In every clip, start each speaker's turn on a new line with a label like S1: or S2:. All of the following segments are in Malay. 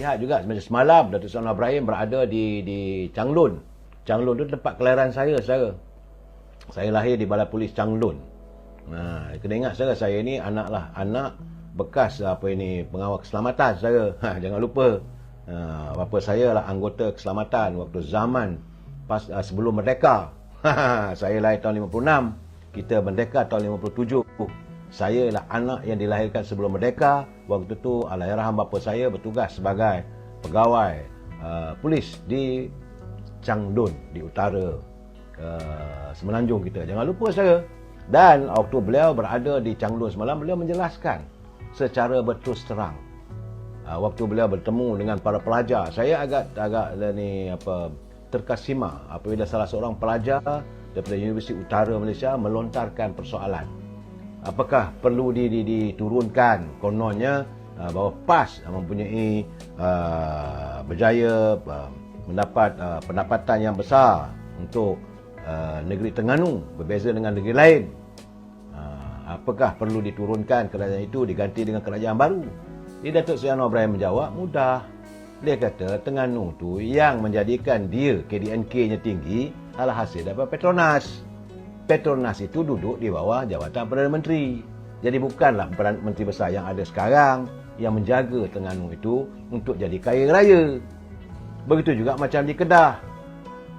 S1: lihat juga macam semalam Datuk Seri Anwar Ibrahim berada di Changlun. Changlun tu tempat kelahiran saya, saudara. Saya lahir di Balai Polis Changlun. Kena ingat, saudara, saya ni anak bekas pengawal keselamatan, saudara. Jangan lupa. Bapa saya lah anggota keselamatan waktu zaman sebelum merdeka. Saya lahir tahun 56. Kita merdeka tahun 57. Saya ialah anak yang dilahirkan sebelum merdeka. Waktu tu Allahyarham bapa saya bertugas sebagai pegawai polis di Changlun, di utara Semenanjung kita. Jangan lupa, saya. Dan waktu beliau berada di Changlun semalam, beliau menjelaskan secara berterus terang. Waktu beliau bertemu dengan para pelajar, saya agak terkesima apabila salah seorang pelajar daripada Universiti Utara Malaysia melontarkan persoalan. Apakah perlu diturunkan, kononnya bahawa PAS mempunyai berjaya mendapat pendapatan yang besar untuk negeri Terengganu berbeza dengan negeri lain. Apakah perlu diturunkan kerajaan itu diganti dengan kerajaan baru? Datuk Seri Anwar Ibrahim menjawab, mudah. Dia kata Terengganu tu yang menjadikan dia KDNK-nya tinggi adalah hasil daripada Petronas. Petronas itu duduk di bawah jawatan Perdana Menteri. Jadi bukanlah Perdana Menteri besar yang ada sekarang yang menjaga Terengganu itu untuk jadi kaya raya. Begitu juga macam di Kedah.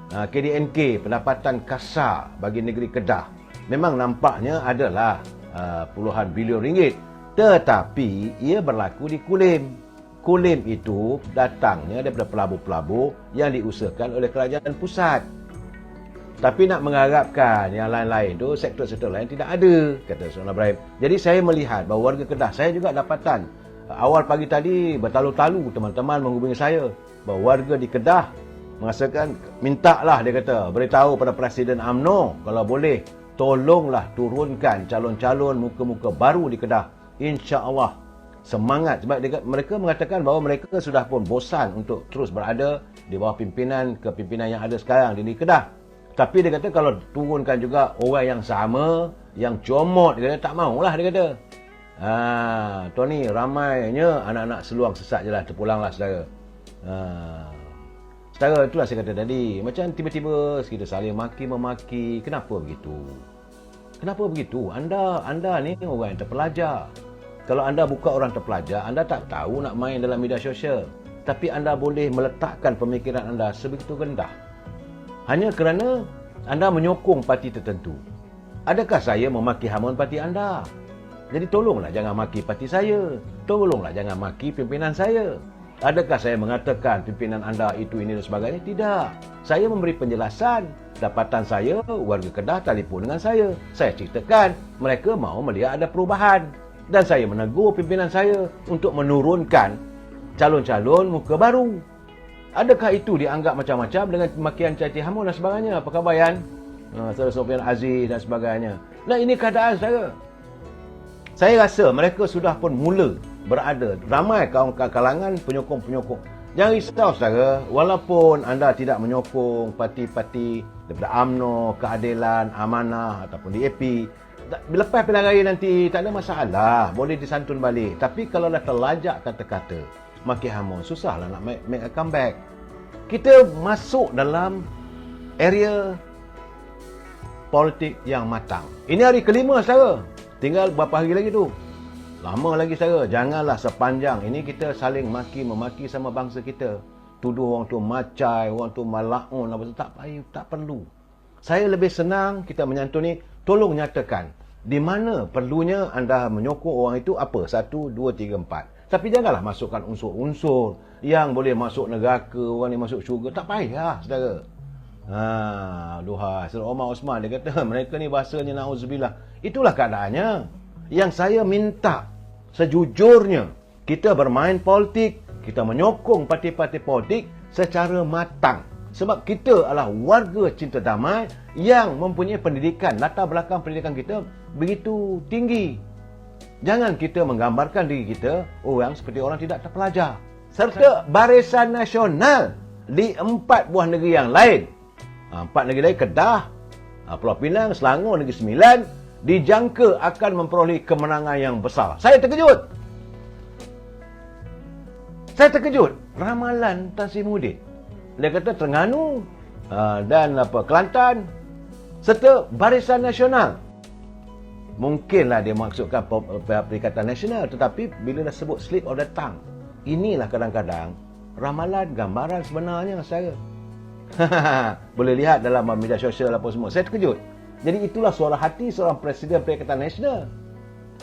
S1: KDNK, pendapatan kasar bagi negeri Kedah, memang nampaknya adalah puluhan bilion ringgit. Tetapi ia berlaku di Kulim. Kulim itu datangnya daripada pelabur-pelabur yang diusahakan oleh kerajaan pusat. Tapi nak mengharapkan yang lain-lain tu, sektor-sektor lain tidak ada, kata Seri Anwar Ibrahim. Jadi saya melihat bahawa warga Kedah, saya juga dapatan awal pagi tadi bertalu-talu teman-teman menghubungi saya bahawa warga di Kedah merasakan, mintalah, dia kata, beritahu pada Presiden UMNO kalau boleh tolonglah turunkan calon-calon muka-muka baru di Kedah. InsyaAllah. Semangat. Sebab mereka mengatakan bahawa mereka sudah pun bosan untuk terus berada di bawah kepimpinan yang ada sekarang di Kedah. Tapi dia kata kalau turunkan juga orang yang sama, yang comot, dia kata tak maulah, dia kata. Tony, ramainya anak-anak seluang sesat je lah, terpulanglah, saudara. Saudara, itulah saya kata tadi. Macam tiba-tiba kita saling maki-memaki. Kenapa begitu? Kenapa begitu? Anda ni orang yang terpelajar. Kalau anda buka orang terpelajar, anda tak tahu nak main dalam media sosial. Tapi anda boleh meletakkan pemikiran anda sebegitu rendah. Hanya kerana anda menyokong parti tertentu. Adakah saya memaki hamun parti anda? Jadi tolonglah jangan maki parti saya. Tolonglah jangan maki pimpinan saya. Adakah saya mengatakan pimpinan anda itu, ini dan sebagainya? Tidak. Saya memberi penjelasan. Dapatan saya, warga Kedah telefon dengan saya. Saya ceritakan mereka mahu melihat ada perubahan. Dan saya menegur pimpinan saya untuk menurunkan calon-calon muka baru. Adakah itu dianggap macam-macam dengan makian caci hamun dan sebagainya? Apa khabar, Yan? Saudara Sofian Aziz dan sebagainya. Nah, ini keadaan saya. Saya rasa mereka sudah pun mula berada. Ramai kalangan penyokong-penyokong. Jangan risau, saudara. Walaupun anda tidak menyokong parti-parti daripada UMNO, Keadilan, Amanah ataupun DAP, lepas pilihan raya nanti tak ada masalah. Boleh disantun balik. Tapi kalau dah terlajak kata-kata maki hamun, susahlah nak make a comeback. Kita masuk dalam area politik yang matang. Ini hari kelima, saudara. Tinggal berapa hari lagi tu? Lama lagi, saudara. Janganlah sepanjang ini kita saling maki-memaki sama bangsa kita. Tuduh orang tu macai, orang tu malaun, apa tu, tak perlu. Saya lebih senang kita menyantuni, tolong nyatakan di mana perlunya anda menyokong orang itu apa? 1, 2, 3, 4. Tapi janganlah masukkan unsur-unsur yang boleh masuk neraka, orang ni masuk syurga. Tak payah, saudara. Duhai, Saudara Omar Osman, dia kata mereka ni bahasanya na'udzubillah. Itulah keadaannya. Yang saya minta sejujurnya, kita bermain politik, kita menyokong parti-parti politik secara matang. Sebab kita adalah warga cinta damai yang mempunyai pendidikan, latar belakang pendidikan kita begitu tinggi. Jangan kita menggambarkan diri kita orang seperti orang tidak terpelajar. Serta Barisan Nasional di 4 buah negeri yang lain. 4 negeri lain, Kedah, Pulau Pinang, Selangor, Negeri Sembilan, dijangka akan memperoleh kemenangan yang besar. Saya terkejut. ramalan Tan Sri Muhyiddin. Dia kata Terengganu dan Kelantan serta Barisan Nasional. Mungkinlah dia maksudkan Perikatan Nasional, tetapi bila dah sebut slip of the tongue, inilah kadang-kadang ramalan gambaran sebenarnya saya. Boleh lihat dalam media sosial apa semua. Saya terkejut. Jadi itulah suara hati seorang Presiden Perikatan Nasional.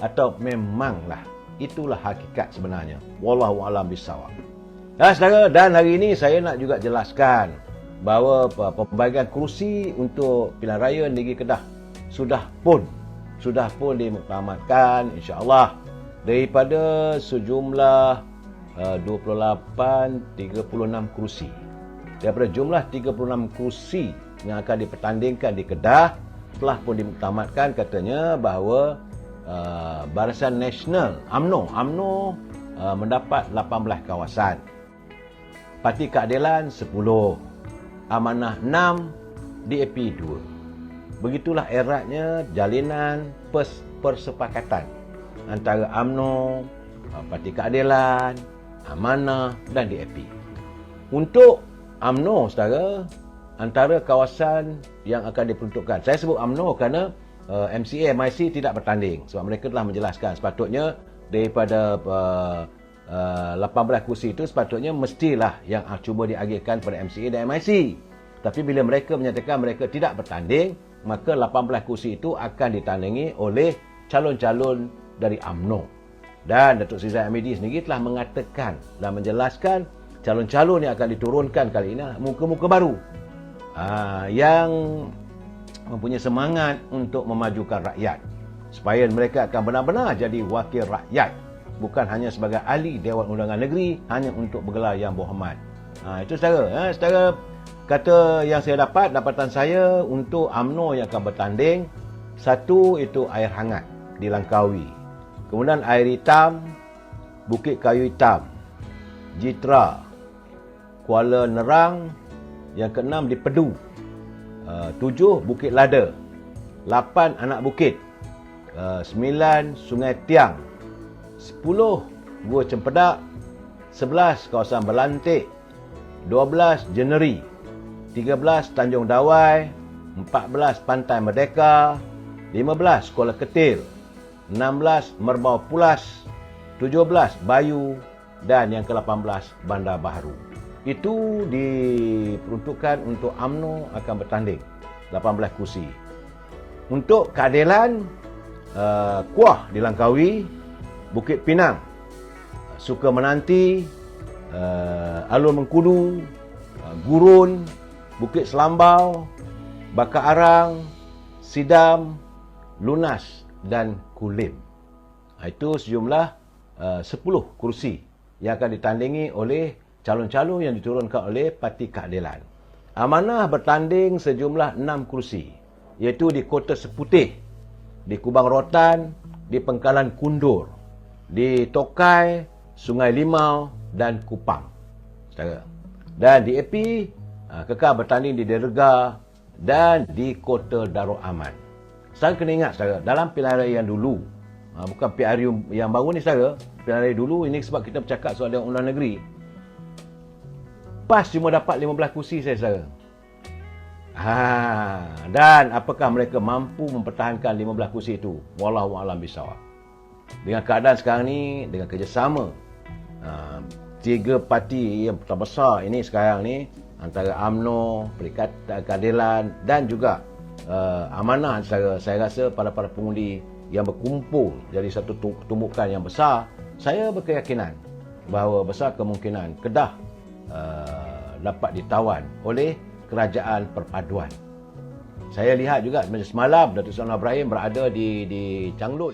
S1: Atau memanglah itulah hakikat sebenarnya. Wallahu a'lam bissawab. Saudara, dan hari ini saya nak juga jelaskan bahawa pembagian kerusi untuk pilihan raya negeri Kedah sudah pun dimuktamadkan, insya-Allah, daripada sejumlah 36 kerusi. Daripada jumlah 36 kerusi yang akan dipertandingkan di Kedah telah pun dimuktamadkan, katanya bahawa Barisan Nasional UMNO mendapat 18 kawasan. Parti Keadilan 10, Amanah 6, DAP 2. Begitulah eratnya jalinan persepakatan antara UMNO, Parti Keadilan, Amanah dan DAP. Untuk UMNO, saudara, antara kawasan yang akan diperuntukkan, saya sebut UMNO kerana MCA, MIC tidak bertanding sebab mereka telah menjelaskan sepatutnya daripada 18 kursi itu sepatutnya mestilah yang cuba diagihkan pada MCA dan MIC. Tapi bila mereka menyatakan mereka tidak bertanding, maka 18 kursi itu akan ditandingi oleh calon-calon dari UMNO. Dan Datuk Seri Zahid Hamidi sendiri telah mengatakan dan menjelaskan calon-calon yang akan diturunkan kali ini muka-muka baru yang mempunyai semangat untuk memajukan rakyat, supaya mereka akan benar-benar jadi wakil rakyat, bukan hanya sebagai ahli Dewan Undangan Negeri hanya untuk bergelar yang berhormat. Itu saudara, kata yang saya dapatan saya untuk UMNO yang akan bertanding, satu itu air hangat di Langkawi, kemudian air hitam Bukit Kayu Hitam, Jitra, Kuala Nerang, yang keenam di Pedu, 7 Bukit Lada, 8 Anak Bukit, 9 Sungai Tiang, 10 Gua Cempedak, 11 kawasan Berlantik, 12 Jeneri, 13 Tanjung Dawai, 14 Pantai Merdeka, 15 Kuala Ketil, 16 Merbau Pulas, 17 Bayu dan yang ke-18 Bandar Baharu. Itu diperuntukkan untuk UMNO akan bertanding 18 kursi. Untuk Keadilan, Kuah di Langkawi, Bukit Pinang, Suka-Menanti, Alun Mengkudu, Gurun, Bukit Selambau, Bakar Arang, Sidam, Lunas dan Kulim. Itu sejumlah 10 kursi yang akan ditandingi oleh calon-calon yang diturunkan oleh Parti Keadilan. Amanah bertanding sejumlah 6 kursi, iaitu di Kota Seputih, di Kubang Rotan, di Pengkalan Kundur, di Tokai, Sungai Limau dan Kupang. Dan di AP kekal bertanding di Derga dan di Kota Darul Aman. Saya kena ingat, saudara, dalam pilihan raya yang dulu, bukan pilihan raya yang baru ni, saudara, pilihan raya dulu ini sebab kita bercakap soal Dewan Undangan Negeri, PAS cuma dapat 15 kursi saya, saudara. Dan apakah mereka mampu mempertahankan 15 kursi itu? Wallahu a'lam bishawab. Dengan keadaan sekarang ni, dengan kerjasama 3 parti yang terbesar ini sekarang ni, antara UMNO, Perikatan Keadilan dan juga Amanah, saya rasa para pengundi yang berkumpul jadi satu tumbukan yang besar, saya berkeyakinan bahawa besar kemungkinan Kedah dapat ditawan oleh Kerajaan Perpaduan. Saya lihat juga semalam Datuk Seri Anwar Ibrahim berada di Changlun.